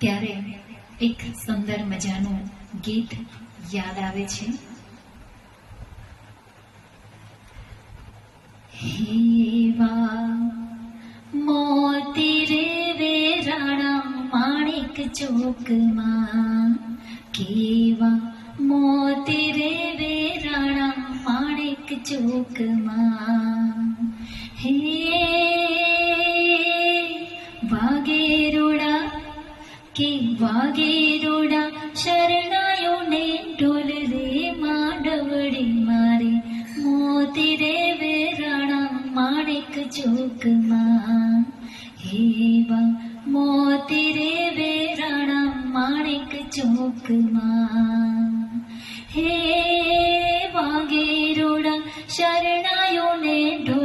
ત્યારે એક સુંદર મજાનું ગીત યાદ આવે છે. હેવા મોતી રે વેરાણા માણિક ચોકમાં, કેવા મોતી રે વેરાણા માણિક ચોકમાં. હે વાગેરોડા કે વાગેરોડા શરણાયોને ઢોલ રે માંડવડી મારે, મોતી રે વેરાણા માણિક ચોકમાં. હેવા મોતી રે વેરાણા માણિક ચોકમાં. હે વાગેરોડા શરણાયોને ઢોલ